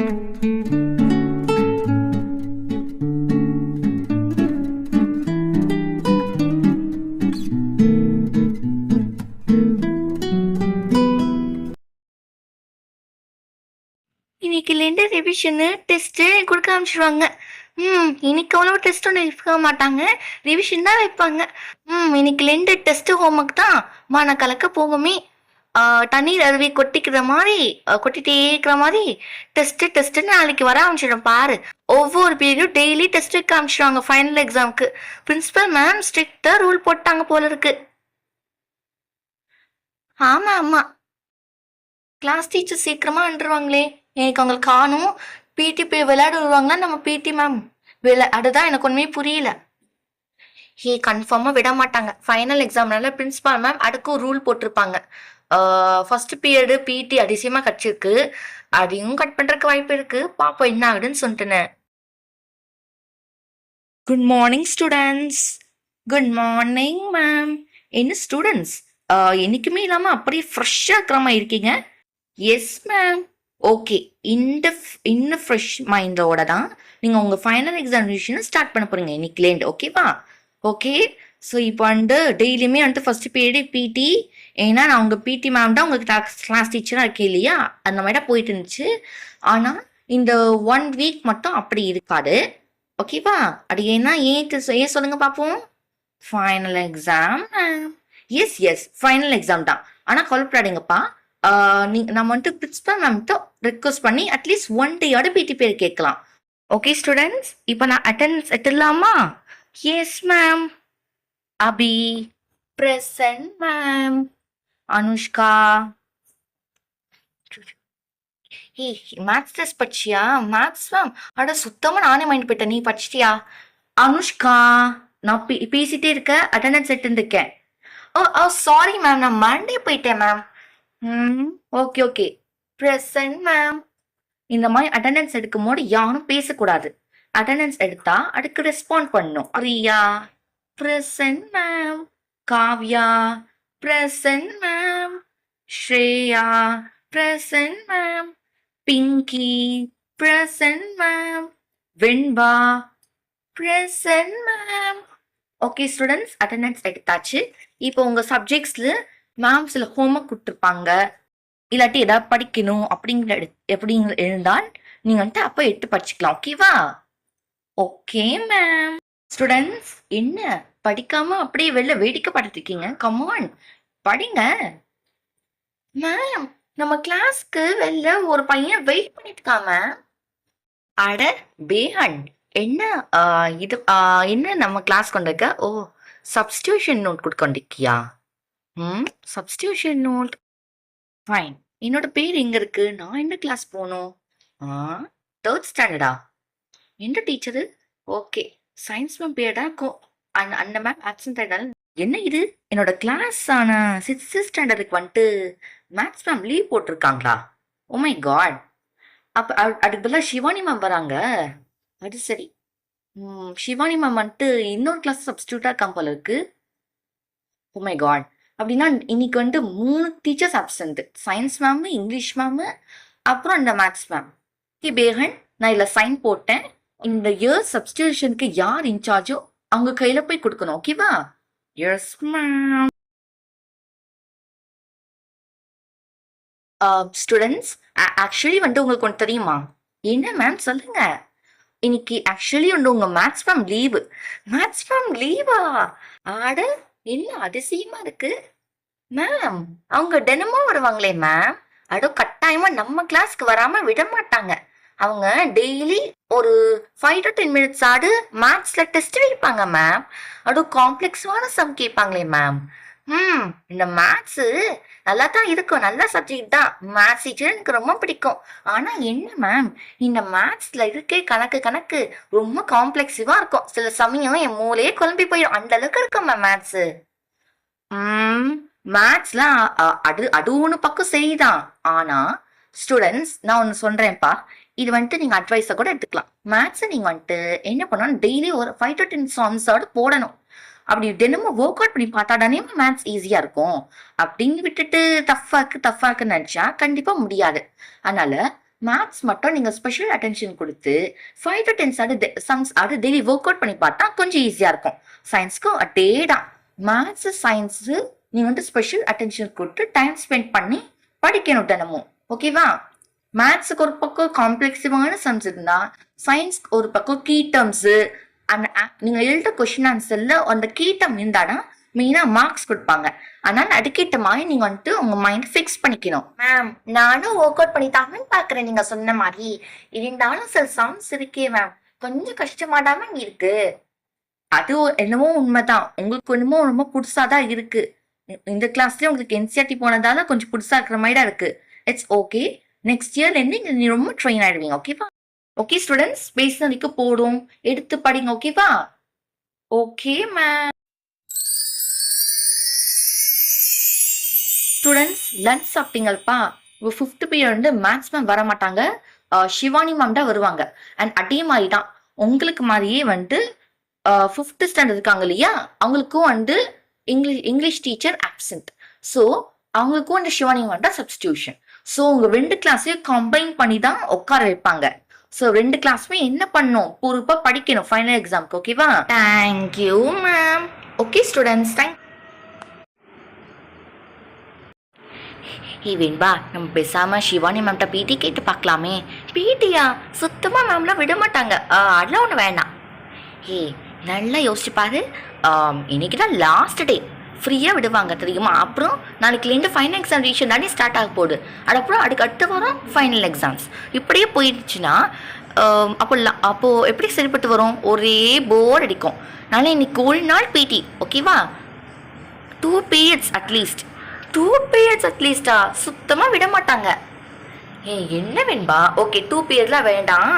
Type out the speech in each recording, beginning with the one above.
இன்னைக்கு ரெண்டு revision test கொடுக்க ஆரம்பிச்சிருவாங்க. இன்னைக்கு அவ்வளோ டெஸ்ட் ஒன்று வைக்க மாட்டாங்க, ரிவிஷன் தான் வைப்பாங்க. இன்னைக்கு ரெண்டு டெஸ்ட்டு ஹோம்ஒர்க் தான் மான கலக்க போகுமே. தண்ணீர் அருவி கொட்டிக்கிற மாதிரி கொட்டிட்டே இருக்கிற மாதிரி டெஸ்ட்டுன்னு நாளைக்கு வர ஆரம்பிச்சிடும் பாரு. ஒவ்வொரு பீரியடும் டெய்லி டெஸ்ட் வைக்க ஆரம்பிச்சிடுவாங்க ஃபைனல் எக்ஸாமுக்கு. பிரின்சிபல் மேம் ஸ்ட்ரிக்டாக ரூல் போட்டாங்க போல இருக்கு. ஆமாம் ஆமாம், கிளாஸ் டீச்சர் சீக்கிரமாக வந்துருவாங்களே. எனக்கு அவங்களுக்கு காணும். பிடி போய் விளையாட வருவாங்களா நம்ம பிடி மேம்? அதுதான் எனக்கு ஒன்றுமே புரியல. கன்ஃபார்மாக விட மாட்டாங்க. ஃபைனல் எக்ஸாம்னால பிரின்சிபால் மேம் அதுக்கும் ரூல் போட்டிருப்பாங்க. ஃபர்ஸ்ட் பீரியடு பிடி அதிசயமாக கட்சிருக்கு, அதையும் கட் பண்ணுறதுக்கு வாய்ப்பு இருக்கு. பாப்போம் என்ன ஆகுதுன்னு சொல்லிட்டுனேன். Good morning students. Good morning ma'am. என்ன ஸ்டூடெண்ட்ஸ் என்னைக்குமே இல்லாமல் அப்படியே ஃப்ரெஷ்ஷாக இருக்கிற மாதிரி இருக்கீங்க? Yes ma'am. ஓகே, இந்த ஃப்ரெஷ் மைண்டோட தான் நீங்கள் உங்கள் ஃபைனல் எக்ஸாமினேஷனை ஸ்டார்ட் பண்ண போகிறீங்க இன்னைக்குலேருந்து. ஓகேவா? ஓகே. ஸோ இப்போ டெய்லியுமே ஃபர்ஸ்ட் பீரியடு பிடி. ஏன்னா நான் உங்கள் பிடி மேம் தான் உங்களுக்கு கிளாஸ் டீச்சராக இருக்கேன் இல்லையா, அந்த மாதிரி தான் போயிட்டு இருந்துச்சு. ஆனால் இந்த 1 வீக் மட்டும் அப்படி இருக்காது. ஓகேவா? அது ஏன் சொல்லுங்க பார்ப்போம். Final exam. Yes final exam தான். ஆனால் கவலைப்படாதீங்கப்பா. நம்ம பிரின்சிபல் மேம்கிட்ட ரெக்வஸ்ட் பண்ணி அட்லீஸ்ட் 1 டேயோட பிடி பேர் கேட்கலாம். ஓகே ஸ்டூடெண்ட்ஸ், இப்போ நான் அட்டெண்டன்ஸ் எடுத்துடலாமா? Yes ma'am. Abhi present ma'am. Anushka. Maths test படிச்சியா? மேத்ஸ் மேம் அட சுத்தமாக நானே மைண்ட் போயிட்டேன். நீ படிச்சிட்டியா? அனுஷ்கா, நான் பேசிட்டே இருக்கேன், அட்டெண்டன்ஸ் எடுத்துருக்கேன். ஓ சாரி மேம், நான் மண்டே போயிட்டேன் மேம். Okay present ma'am. இந்த மாதிரி அட்டெண்டன்ஸ் எடுக்கும் போது யாரும் பேசக்கூடாது. அட்டெண்டன்ஸ் எடுத்தா அதுக்கு ரெஸ்பாண்ட் பண்ணும். Priya present ma'am. Kavya present ma'am. Shreya present ma'am. Pinky present ma'am. Venba present ma'am. Okay students, attendance எடுத்தாச்சு. இப்போ உங்க சப்ஜெக்ட்ஸ்ல மேம் சில ஹோம்ஒர்க் கொடுத்துருப்பாங்க, இல்லாட்டி ஏதாவது படிக்கணும் அப்படிங்கிற இருந்தால் நீங்க அப்போ எடுத்து படிச்சுக்கலாம். ஓகேவா? Okay ma'am. ஸ்டூடெண்ட்ஸ் என்ன படிக்காம அப்படியே வெளில வேடிக்கை பார்த்துட்டு இருக்கீங்க? கமான் படிங்க. மேம் நம்ம கிளாஸ்க்கு வெளில ஒரு பையன் வெயிட் பண்ணிட்டு இருக்கான் மேம். அட பேஹன், என்ன இது என்ன நம்ம கிளாஸ் கொண்டிருக்க? ஓ, சப்ஸ்டியூஷன் நோட் கொடுக்கொண்டிருக்கியா? Substitution note. ஃபைன். என்னோட பேர் எங்க இருக்கு? நான் என்ன கிளாஸ் போகணும்? 3rd ஸ்டாண்டர்டா? எந்த டீச்சரு? ஓகே, சயின்ஸ் மேம் பேர்டா இருக்கும். அந்த மேம் ஆப்சன்ட் ஆயிட்டாலும் என்ன இது? என்னோட கிளாஸ் ஆன 6th ஸ்டாண்டர்டுக்கு மேத்ஸ் மேம் லீவ் போட்டிருக்காங்களா? Oh my god. அப்போ அதுக்கு பதிலாக சிவானி மேம் வராங்க. அது சரி. சிவானி மேம் இன்னொரு கிளாஸ் சப்ஸ்டியூட்டா இருக்காங்க போல இருக்கு. Oh my god. அப்படின்னா இன்னைக்கு 3 teachers absent. Science ma'am, English ma'am, அப்புறம் அந்த மேத்ஸ் மேம். பேகன், நான் இதில் சைன் போட்டேன். இந்த இயர் சப்ஸ்டியூஷனுக்கு யார் இன்சார்ஜோ அவங்க கையில போய் கொடுக்கணும். ஓகேவா? Yes ma'am. ஸ்டூடெண்ட்ஸ் ஆக்சுவலி உங்களுக்கு ஒன்று தெரியுமா? என்ன மேம் சொல்லுங்க. இன்னைக்கு ஆக்சுவலி உங்க maths ma'am leave. Maths ma'am லீவா? ஆட என்ன அதிசயமா இருக்கு மேம். அவங்க தினமும் வருவாங்களே மேம். அதுவும் கட்டாயமா நம்ம கிளாஸ்க்கு வராம விட மாட்டாங்க. அவங்க டெய்லி ஒரு 5 to 10 minutes ஆடு மேத்ஸ்ல டெஸ்ட் வைப்பாங்க மேம். அதுவும் காம்ப்ளெக்ஸான சம் கேட்பாங்களே மேம். இந்த மேத்ஸ் நல்லா தான் இருக்கும், நல்ல சப்ஜெக்ட் தான். மேத்ஸ் டீச்சர் எனக்கு ரொம்ப பிடிக்கும். ஆனா என்ன மேம், இந்த மேத்ஸ்ல இருக்கே கணக்கு ரொம்ப காம்ப்ளெக்ஸிவா இருக்கும். சில சமயம் என் மூளையே குழம்பி போயிடும், அந்த அளவுக்கு இருக்கும் மேம் மேத்ஸ். மேத்ஸ்லாம் அது ஒன்று பக்கம் சரிதான். ஆனா ஸ்டூடெண்ட்ஸ் நான் ஒன்று சொல்றேன்ப்பா, இது நீங்க அட்வைஸை கூட எடுத்துக்கலாம். மேத்ஸை நீங்க என்ன பண்ணணும், டெய்லி ஒரு 5 to 10 சம்ஸோடு போடணும். அப்படி தினமும் ஒர்க் அவுட் பண்ணி பார்த்தாடானே மேத்ஸ் ஈஸியா இருக்கும். அப்படின்னு விட்டுட்டு டஃப்பா இருக்குன்னு நினைச்சா கண்டிப்பா முடியாது. அதனால மேத்ஸ் மட்டும் நீங்க ஸ்பெஷல் அட்டென்ஷன் கொடுத்து 5 to 10 சம்ஸ் ஆடு டெய்லி ஒர்க் அவுட் பண்ணி பார்த்தா கொஞ்சம் ஈஸியா இருக்கும். சயின்ஸ்க்கும் அதே தான். மேத்ஸ் சயின்ஸ் நீ வந்து ஸ்பெஷல் அட்டென்ஷன் கொடுத்து டைம் ஸ்பெண்ட் பண்ணி படிக்கணும் தினமும். ஓகேவா? மேத்ஸுக்கு ஒரு பக்கம் காம்ப்ளெக்ஸிவான சம்ஸ் இருந்தா சயின்ஸ்க்கு ஒரு பக்கம் கீ டேர்ம்ஸ் அந்த நீங்க எழுத கொஸ்டின் ஆன்சர்ல அந்த கீ டேர்ம் இருந்தாதான் மெயினா மார்க்ஸ் கொடுப்பாங்க. அதனால அதுக்கேற்ற மாதிரி நீங்க வந்துட்டு உங்க மைண்ட் ஃபிக்ஸ் பண்ணிக்கணும். மேம் நானும் ஒர்க் அவுட் பண்ணி தாங்கன்னு பாக்குறேன் நீங்க சொன்ன மாதிரி. இருந்தாலும் சில சம்ஸ் இருக்கே மேம் கொஞ்சம் கஷ்டமாடாம இருக்கு. அது என்னமோ உண்மைதான். உங்களுக்கு என்னமோ ரொம்ப புதுசாதான் இருக்கு. இந்த கிளாஸ்லயே உங்களுக்கு என்சிஆர்டி போனதால கொஞ்சம் புதுசா இருக்கிற மாதிரி தான் இருக்கு. It's okay. நெக்ஸ்ட் இயர்ல இருந்து நீ ரொம்ப ட்ரெயின் ஆயிடுவீங்க. ஓகேவா? ஓகே ஸ்டூடெண்ட்ஸ், பேசினதுக்கு போடும் எடுத்து படிங்க. ஓகேவா? Okay ma'am. ஸ்டூடெண்ட்ஸ் லஞ்ச் சாப்பிட்டீங்கப்பா. இப்போ 5th பீரியட் வந்து மேத்ஸ் மேம் வர மாட்டாங்க, சிவானி மேம் தான் வருவாங்க. அண்ட் அதே மாதிரி தான் உங்களுக்கு மாதிரியே வந்து 5th ஸ்டாண்டர்ட் இருக்காங்க இல்லையா, அவங்களுக்கும் வந்து இங்கிலீஷ் டீச்சர் ஆப்சென்ட். ஸோ அவங்களுக்கும் வந்து சிவானி மேம் தான் சப்ஸ்டியூஷன். ஸோ உங்க 2 கிளாஸையும் கம்பைன் பண்ணி தான் உட்கார வைப்பாங்க. ஸோ 2 கிளாஸுமே என்ன பண்ணும், பொறுப்பா படிக்கணும் ஃபைனல் எக்ஸாம்க்கு. ஓகேவா? Thank you ma'am. Okay students, thank. Venba நம்ம பேசாம சிவானி மேம்கிட்ட பிடி கேட்டு பார்க்கலாமே. பிடியா? சுத்தமா மேம்லாம் விட மாட்டாங்க. அதெல்லாம் ஒன்று வேண்டாம். நல்லா யோசிச்சு பாரு. இன்னைக்கு தான் லாஸ்ட் டே, ஃப்ரீயாக விடுவாங்க தெரியுமா? அப்புறம் நாளைக்குலேருந்து ஃபைனல் எக்ஸாமினேஷன் தானே ஸ்டார்ட் ஆக போகுது. அதுக்கப்புறம் அதுக்கு அடுத்த வாரம் ஃபைனல் எக்ஸாம்ஸ். இப்படியே போயிடுச்சுன்னா அப்போ எப்படி சரிப்பட்டு வரும்? ஒரே போர் அடிக்கும். அதனால இன்னைக்கு ஒரு நாள் பிடி. ஓகேவா? 2 periods அட்லீஸ்ட். 2 periods அட்லீஸ்டா? சுத்தமாக விட மாட்டாங்க. என்ன வேண்பா? ஓகே 2 periodலாம் வேண்டாம்,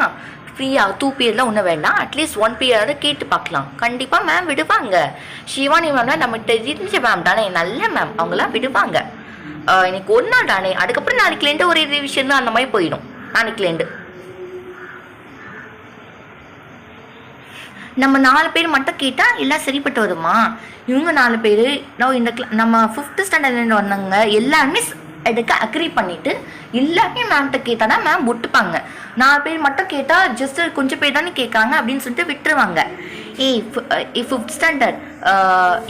ஃப்ரீயா 2 periodலாம் ஒன்றும் வேண்டாம். அட்லீஸ்ட் 1 period கேட்டு பார்க்கலாம். கண்டிப்பாக மேம் விடுவாங்க. சிவானி மேம்னா நம்ம தெரிஞ்ச மேம் தானே, நல்ல மேம், அவங்களாம் விடுவாங்க. இன்னைக்கு ஒரு நாள் தானே, அதுக்கப்புறம் நாளைக்குலேருந்து ஒரு ரிவிஷன் தான் அந்த மாதிரி போயிடும். நாளைக்குலேருந்து நம்ம 4 பேர் மட்டும் கேட்டால் எல்லாம் சரிப்பட்டு வருமா? இவங்க 4 பேர் நம்ம 5th ஸ்டாண்டர்ட்லேருந்து வந்தாங்க எல்லாருமே எடுக்க அக்ரி பண்ணிட்டு எல்லாருமே மேம்கிட்ட கேட்டானா மேம் விட்டுப்பாங்க. 4 பேர் மட்டும் கேட்டால் ஜஸ்ட் கொஞ்சம் பேர் தானே கேட்குறாங்க அப்படின்னு சொல்லிட்டு விட்டுருவாங்க. 5th ஸ்டாண்டர்ட்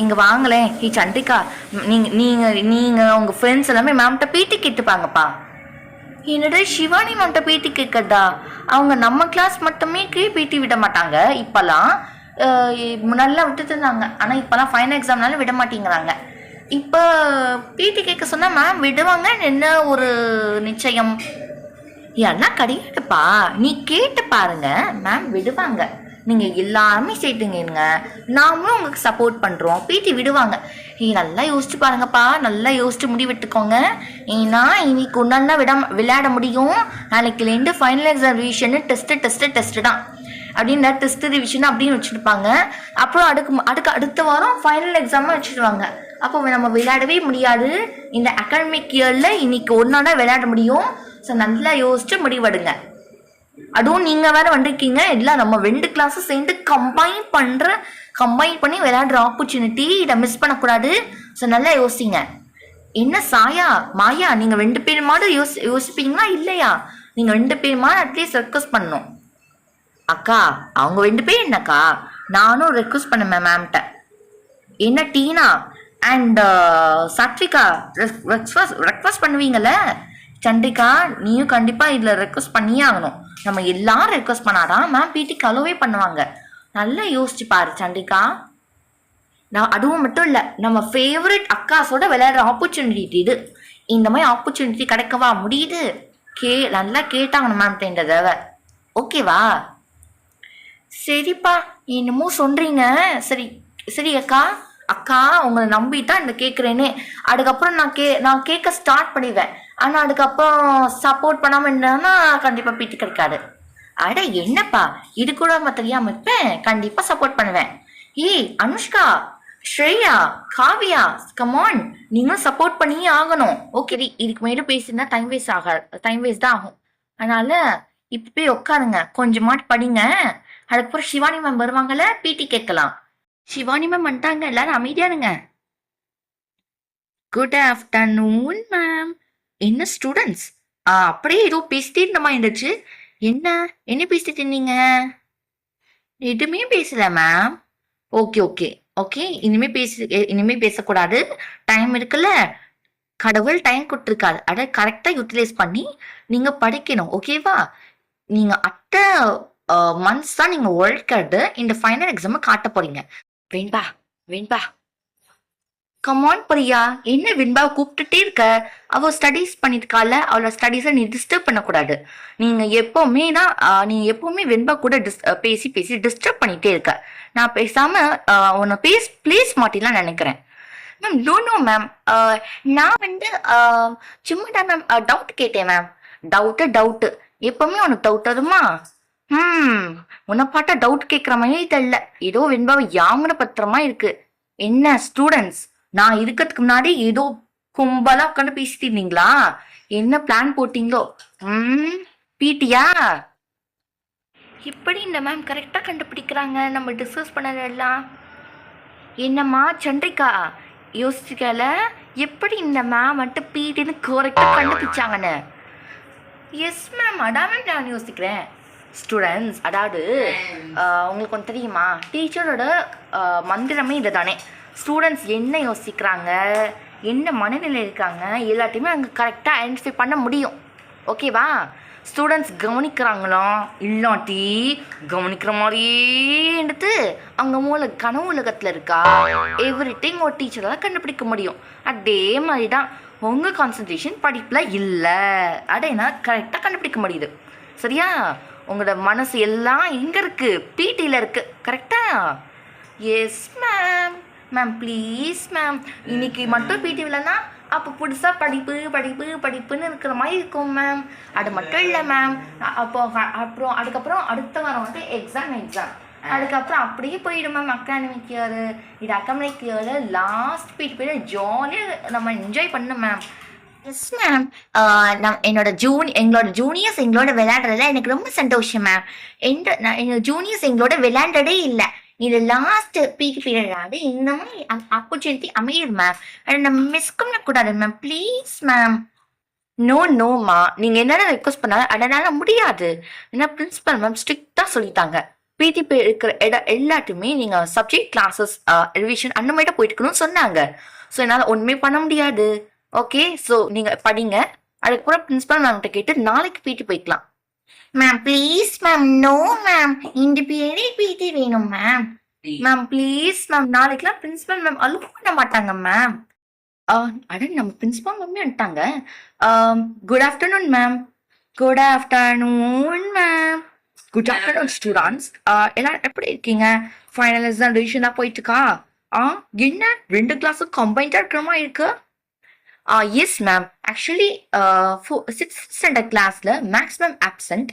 இங்கே வாங்களேன். சந்திரிகா, நீங்கள் உங்கள் ஃப்ரெண்ட்ஸ் எல்லாமே மேம்கிட்ட பேட்டி கேட்டுப்பாங்கப்பா. என்னடா சிவானி மேம்கிட்ட பேட்டி கேட்கறதா? அவங்க நம்ம கிளாஸ் மட்டுமே பேட்டி விட மாட்டாங்க இப்போல்லாம். முன்னாடிலாம் விட்டுட்டு இருந்தாங்க, ஆனால் இப்போல்லாம் ஃபைனல் எக்ஸாம்னாலும் விட மாட்டேங்கிறாங்க. இப்போ பேட்டி கேட்க சொன்னால் மேம் விடுவாங்க என்ன ஒரு நிச்சயம்? எல்லாம் கிடையாதுப்பா, நீ கேட்டு பாருங்க, மேம் விடுவாங்க. நீங்கள் எல்லாருமே சேர்த்துங்க, நாமளும் உங்களுக்கு சப்போர்ட் பண்ணுறோம், பேட்டி விடுவாங்க. நல்லா யோசிச்சு பாருங்கப்பா, நல்லா யோசிச்சு முடிவெட்டுக்கோங்க. ஏன்னா இன்னைக்கு ஒன்றா விளையாட முடியும். நாளைக்குலேருந்து ஃபைனல் எக்ஸாம் ரிவிஷனு டெஸ்ட்டு தான் அப்படின்னு டெஸ்ட் ரிவிஷன் அப்படின்னு வச்சுருப்பாங்க. அப்புறம் அடுத்த வாரம் ஃபைனல் எக்ஸாமாக வச்சுருவாங்க. அப்போ நம்ம விளையாடவே முடியாது. இந்த அகாடமிக் இயரில் இன்னைக்கு ஒன்றா தான் விளையாட முடியும். ஸோ நல்லா யோசிச்சு முடிவெடுங்க. அதுவும் நீங்கள் வேறு வந்திருக்கீங்க, இல்லை நம்ம 2 கிளாஸும் சேர்ந்து கம்பைன் பண்ணி விளையாடுற ஆப்பர்ச்சுனிட்டி இதை மிஸ் பண்ணக்கூடாது. ஸோ நல்லா யோசிங்க. என்ன சாயா மாயா, நீங்கள் 2 பேர் மாடு யோசிப்பீங்களா இல்லையா? நீங்கள் 2 பேர் மாடு அட்லீஸ்ட் ரெக்வஸ்ட் பண்ணணும். அக்கா அவங்க 2 பேர் என்னக்கா? நானும் ரெக்வஸ்ட் பண்ணேன் மேம்கிட்ட. என்ன டீனா அண்ட் சாத்விகா ரெக்வஸ்ட் பண்ணுவீங்கல்ல? சந்திரிகா நீயும் கண்டிப்பாக இதில் ரெக்வஸ்ட் பண்ணியே ஆகணும். நம்ம எல்லாரும் ரெக்வஸ்ட் பண்ணாதான் மேம் பிடிக்கு அலோவே பண்ணுவாங்க. நல்லா யோசிச்சு பாரு சந்திரிகா. அதுவும் மட்டும் இல்லை, நம்ம ஃபேவரட் அக்காஸோட விளையாடுற ஆப்பர்ச்சுனிட்டி இது. இந்த மாதிரி ஆப்பர்ச்சுனிட்டி கிடைக்கவா முடியுது? நல்லா கேட்டாங்க மேம் இந்த தடவை. ஓகேவா? சரிப்பா, என்னமோ சொல்றீங்க. சரி அக்கா உங்களை நம்பி தான் இந்த கேட்குறேனே. அதுக்கப்புறம் நான் கேட்க ஸ்டார்ட் பண்ணிடுவேன். ஆனால் அதுக்கப்புறம் சப்போர்ட் பண்ணாமல் இருந்தேன்னா கண்டிப்பாக பீட்டி கிடைக்காது. அட என்னப்பா இது கூட தெரியாம இருப்பேன், கண்டிப்பாக சப்போர்ட் பண்ணுவேன். அனுஷ்கா, ஸ்ரேயா, காவியா, கமான், நீங்களும் சப்போர்ட் பண்ணியே ஆகணும். ஓகே, இதுக்கு மேலே பேசினா டைம் வேஸ்ட் தான் ஆகும். அதனால இப்போ போய் உட்காருங்க, கொஞ்சமாட்டு படிங்க. அதுக்கப்புறம் சிவானி மேம் வருவாங்கல்ல, பிடி கேட்கலாம். சிவானி மேம் வந்துட்டாங்க, எல்லாரும் அமைதியானுங்க. Good afternoon ma'am. என்ன ஸ்டூடெண்ட்ஸ் அப்படியே ஏதோ பேசிட்டே இருந்த மாதிரி இருந்துச்சு. என்ன என்ன பேசிட்டு இருந்தீங்க? எதுவுமே பேசல மேம். Okay, okay, okay. இனிமே பேசக்கூடாது. டைம் இருக்குல்ல. கடவுள் டைம் குடுத்துருக்காரு. அத கரெக்ட்டா யூட்டிலைஸ் பண்ணி நீங்க படிக்கணும். ஓகேவா? நீங்க அட்ட மந்த்ஸ் தான் நீங்க உழைக்கிறது. இந்த ஃபைனல் எக்ஸாம காட்டப் போறீங்க. வெண்பா, வெண்பா. Come on Priya. என்ன வெண்பாவ கூப்பிட்டுட்டே இருக்க? அவ ஸ்டடீஸ் பண்ணிருக்கால. அவளோட ஸ்டடீஸ நீ டிஸ்டர்ப் பண்ணக்கூடாது. நீங்க எப்பவுமே வெண்பா கூட பேசி பேசி டிஸ்டர்ப் பண்ணிட்டே இருக்க. நான் பேசாம உன்னை ப்ளேஸ் மாட்டிலாம் நினைக்கிறேன். Ma'am no no ma'am. நான் வந்து சும்மா தான் மேம் டவுட் கேட்டேன் மேம். டவுட்டு எப்பவுமே உனக்கு டவுட் வருமா? உன்னை பார்த்தா டவுட் கேட்குற மாதிரியே தெரியல. ஏதோ வெண்பாவை யாமுன பத்திரமா இருக்கு. என்ன ஸ்டூடெண்ட்ஸ், நான் இருக்கிறதுக்கு முன்னாடி ஏதோ கும்பலா உட்காந்து பேசிட்டு இருந்தீங்களா? என்ன பிளான் போட்டீங்களோ? பீட்டியா? இப்படி இந்த மேம் கரெக்டா கண்டுபிடிக்கிறாங்க நம்ம டிஸ்கஸ் பண்ணதெல்லாம். என்னம்மா சந்திரிகா, யோசிக்கல எப்படி இந்த மேம் வந்துட்டு பீட்டின்னு கரெக்டாக கண்டுபிடிச்சாங்கன்னு? எஸ் மேம், அதான் நான் யோசிக்கிறேன். ஸ்டூடெண்ட்ஸ், அதாவது உங்களுக்கு ஒன்று தெரியுமா, டீச்சரோட மந்திரமே இது தானே. ஸ்டூடெண்ட்ஸ் என்ன யோசிக்கிறாங்க, என்ன மனநிலை இருக்காங்க, எல்லாத்தையுமே அங்கே கரெக்டாக ஐடென்டிஃபை பண்ண முடியும். ஓகேவா? ஸ்டூடெண்ட்ஸ் கவனிக்கிறாங்களா இல்லாட்டி கவனிக்கிற மாதிரியே எடுத்து அங்கே கனவு உலகத்தில் இருக்கா, எவ்ரி திங் ஒரு டீச்சரால் கண்டுபிடிக்க முடியும். அதே மாதிரி தான் உங்கள் கான்சன்ட்ரேஷன் படிப்பில் இல்லை, அதை என்ன கரெக்டாக கண்டுபிடிக்க முடியுது. சரியா? உங்களோட மனசு எல்லாம் எங்கே இருக்குது? பிடியில் இருக்குது. கரெக்டா? Yes ma'am. Ma'am please ma'am, இன்னைக்கு மட்டும் பிடி இல்லைன்னா அப்போ புதுசாக படிப்புன்னு இருக்கிற மாதிரி இருக்கும் மேம். அது மட்டும் இல்லை மேம். அதுக்கப்புறம் அடுத்த வாரம் வந்து எக்ஸாம். அதுக்கப்புறம் அப்படியே போயிடும் மேம் அகாடமிக் இயர். இது அகாடமிக் இயரில் லாஸ்ட் பீரியட் போய்ட்டு ஜாலியாக நம்ம என்ஜாய் பண்ணோம் மேம். Yes ma'am. எங்களோட ஜூனியர்ஸ் எங்களோட விளையாடுறதுல எனக்கு ரொம்ப சந்தோஷம் மேம். என்னோட ஜூனியர்ஸ் எங்களோட விளையாண்டதே இல்லை. இது லாஸ்ட் பீரியடாவது இந்த மாதிரி ஆப்பர்ச்சுனிட்டி அமையுது மேம். அதை நம்ம மிஸ் பண்ணக்கூடாது மேம். Please ma'am. நோமா, நீங்கள் என்னென்ன ரெக்வஸ்ட் பண்ணாலும் அதனால முடியாது. ஏன்னா பிரின்சிபல் மேம் ஸ்ட்ரிக்டாக சொல்லிட்டாங்க. பிடி இருக்கிற இடம் எல்லாத்தையுமே நீங்கள் சப்ஜெக்ட் கிளாஸஸ் ரிவிஷன் அந்த மாதிரி தான் போயிட்டு இருக்கணும்னு சொன்னாங்க. ஸோ என்னால் ஒன்றுமே பண்ண முடியாது. ஓகே, ஸோ நீங்கள் படிங்க. அதுக்கப்புறம் பிரின்சிபல் மேம்கிட்ட கேட்டு நாளைக்கு பிடி போய்க்கலாம். Ma'am please ma'am. No ma'am, இந்த பீரியடே பிடி வேணும் மேம். மேம் ப்ளீஸ் மேம், நாளைக்கெல்லாம் பிரின்சிபல் மேம் அலோவ் பண்ண மாட்டாங்க மேம். அட நம்ம பிரின்சிபல் மேமே வந்துட்டாங்க. Good afternoon ma'am. Good afternoon ma'am. Good afternoon students. எல்லாரும் எப்படி இருக்கீங்க? ஃபைனல் எக்ஸாம் ரிவிஷனாக போயிட்டுருக்கா? என்ன 2 கிளாஸும் கம்பைண்டாக இருக்கிற மாதிரி இருக்கு? Yes ma'am. Actually 6th standard கிளாஸில் மேக்ஸிமம் ஆப்சண்ட்.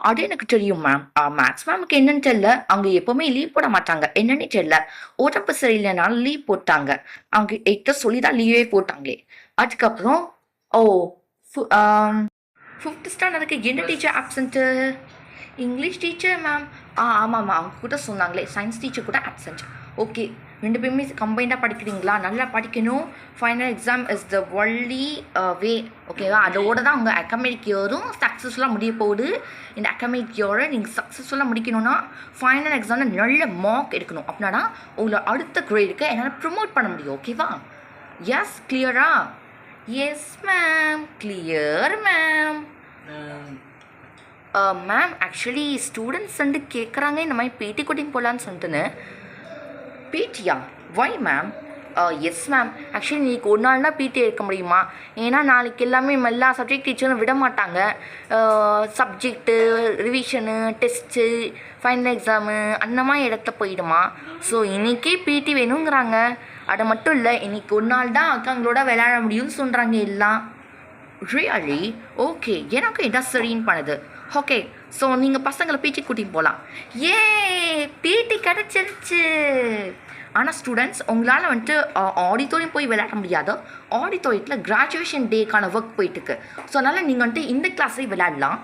அது எனக்கு தெரியும் மேம். மேக்ஸ் மேமுக்கு என்னன்னு தெரியல, அவங்க எப்போவுமே லீவ் போட மாட்டாங்க. என்னன்னு தெரியல, உடம்பு சரியில்லைனாலும் லீவ் போட்டாங்க. அவங்க எக்ட சொல்லி தான் லீவே போட்டாங்களே. அதுக்கப்புறம் 5th ஸ்டாண்டர்டுக்கு என்ன teacher absent? English teacher ma'am. ஆமாம், அவங்க கூட சொன்னாங்களே, சயின்ஸ் டீச்சர் கூட ஆப்சண்ட். ஓகே, 2 பேருமே கம்பைண்டாக படிக்கிறீங்களா? நல்லா படிக்கணும். Final exam is the only way. ஓகேவா? அதோட தான் உங்கள் அகாடமிக் இயரும் சக்ஸஸ்ஃபுல்லாக முடிய போகுது. இந்த அகாடமிக் இயரை நீங்கள் சக்ஸஸ்ஃபுல்லாக முடிக்கணும்னா ஃபைனல் எக்ஸாமில் நல்ல மார்க் எடுக்கணும். அப்படின்னா உங்களை அடுத்த கிரேடுக்கு என்னால் ப்ரொமோட் பண்ண முடியும். ஓகேவா? எஸ், கிளியரா? Yes ma'am, clear ma'am. Ma'am, actually students வந்து கேட்குறாங்க இந்த மாதிரி பேட்டி கூட்டிங் போகலான்னு சொல்லிட்டுன்னு. பிடியா? வை மேம்? S ma'am. ஆக்சுவலி இன்றைக்கி ஒரு நாள் தான் பிடி எடுக்க முடியுமா? ஏன்னா நாளைக்கு எல்லாமே எல்லா சப்ஜெக்ட் டீச்சரும் விட மாட்டாங்க. Subject revision, test, final exam அந்த மாதிரி இடத்த போயிடுமா. ஸோ இன்றைக்கே பிடி வேணுங்கிறாங்க. அது மட்டும் இல்லை, இன்றைக்கி ஒரு நாள் தான் அக்காங்களோட விளையாட முடியும்னு சொல்கிறாங்க எல்லாம். ரியலி? ஓகே, எனக்கு இதான் சரின்னு பண்ணுது. ஓகே, ஸோ நீங்கள் பசங்களை பிடி கூட்டின்னு போகலாம். ஏ, பிடி கிடச்சிருச்சு. ஆனால் ஸ்டூடெண்ட்ஸ், உங்களால் வந்துட்டு ஆடிட்டோரியம் போய் விளையாட முடியாது. ஆடிட்டோரியத்தில் கிராஜுவேஷன் டேக்கான ஒர்க் போயிட்டுருக்கு. ஸோ அதனால் நீங்கள் வந்துட்டு இந்த கிளாஸே விளையாடலாம்.